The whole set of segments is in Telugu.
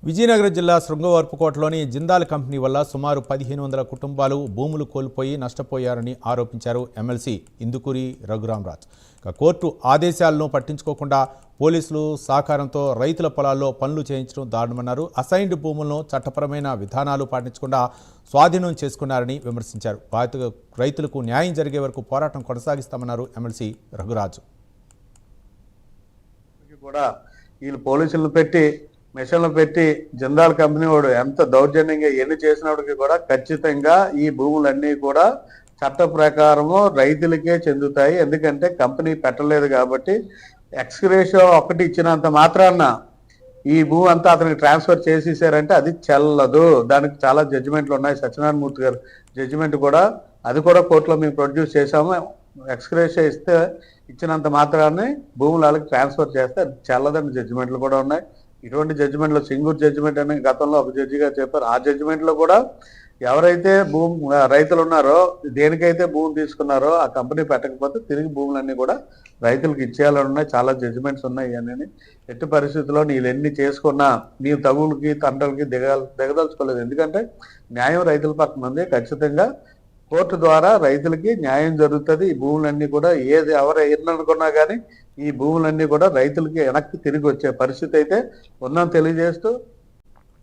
విజయనగరం జిల్లా శృంగవరపుకోటలోని జిందాల్ కంపెనీ వల్ల సుమారు 1500 కుటుంబాలు భూములు కోల్పోయి నష్టపోయారని ఆరోపించారు ఎమ్మెల్సీ ఇందుకూరి రఘురామరాజ్. కోర్టు ఆదేశాలను పట్టించుకోకుండా పోలీసులు సహకారంతో రైతుల పొలాల్లో పనులు చేయించడం దారుణమన్నారు. అసైన్డ్ భూములను చట్టపరమైన విధానాలు పాటించకుండా స్వాధీనం చేసుకున్నారని విమర్శించారు. రైతులకు న్యాయం జరిగే వరకు పోరాటం కొనసాగిస్తామన్నారు ఎమ్మెల్సీ రఘురాజు. పోలీసులను పెట్టి మిషన్లు పెట్టి జిందాల్ కంపెనీ వాడు ఎంత దౌర్జన్యంగా ఎన్ని చేసినప్పటికీ కూడా ఖచ్చితంగా ఈ భూములన్నీ కూడా చట్ట ప్రకారము రైతులకే చెందుతాయి. ఎందుకంటే కంపెనీ పెట్టలేదు కాబట్టి ఎక్స్గ్రేషియో ఒకటి ఇచ్చినంత మాత్రాన ఈ భూమి అంతా అతనికి ట్రాన్స్ఫర్ చేసేసారంటే అది చెల్లదు. దానికి చాలా జడ్జిమెంట్లు ఉన్నాయి. సత్యనారాయణ మూర్తి గారు జడ్జిమెంట్ కూడా అది కూడా కోర్టులో మేము ప్రొడ్యూస్ చేసాము. ఎక్స్గ్రేషియో ఇచ్చినంత మాత్రాన్ని భూములు వాళ్ళకి ట్రాన్స్ఫర్ చేస్తే అది చెల్లదని జడ్జిమెంట్లు కూడా ఉన్నాయి. ఇటువంటి జడ్జిమెంట్లో సింగూర్ జడ్జిమెంట్ అని గతంలో ఒక జడ్జిగా చెప్పారు. ఆ జడ్జిమెంట్లో కూడా ఎవరైతే రైతులు ఉన్నారో దేనికైతే భూమి తీసుకున్నారో ఆ కంపెనీ పెట్టకపోతే తిరిగి భూములన్నీ కూడా రైతులకు ఇచ్చేయాలని ఉన్నాయి. చాలా జడ్జిమెంట్స్ ఉన్నాయి. అని ఎట్టి పరిస్థితుల్లో నీళ్ళు ఎన్ని చేసుకున్నా నీ తగులకి తండ్రులకి దిగదలుచుకోలేదు. ఎందుకంటే న్యాయం రైతుల పక్కన ఉంది. ఖచ్చితంగా కోర్టు ద్వారా రైతులకి న్యాయం జరుగుతుంది. ఈ భూములన్నీ కూడా ఎవరు ఎన్ననుకున్నా కానీ ఈ భూములన్నీ కూడా రైతులకి వెనక్కి తిరిగి వచ్చే పరిస్థితి అయితే ఉందని తెలియజేస్తూ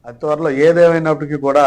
అతి త్వరలో ఏదేమైనప్పటికీ కూడా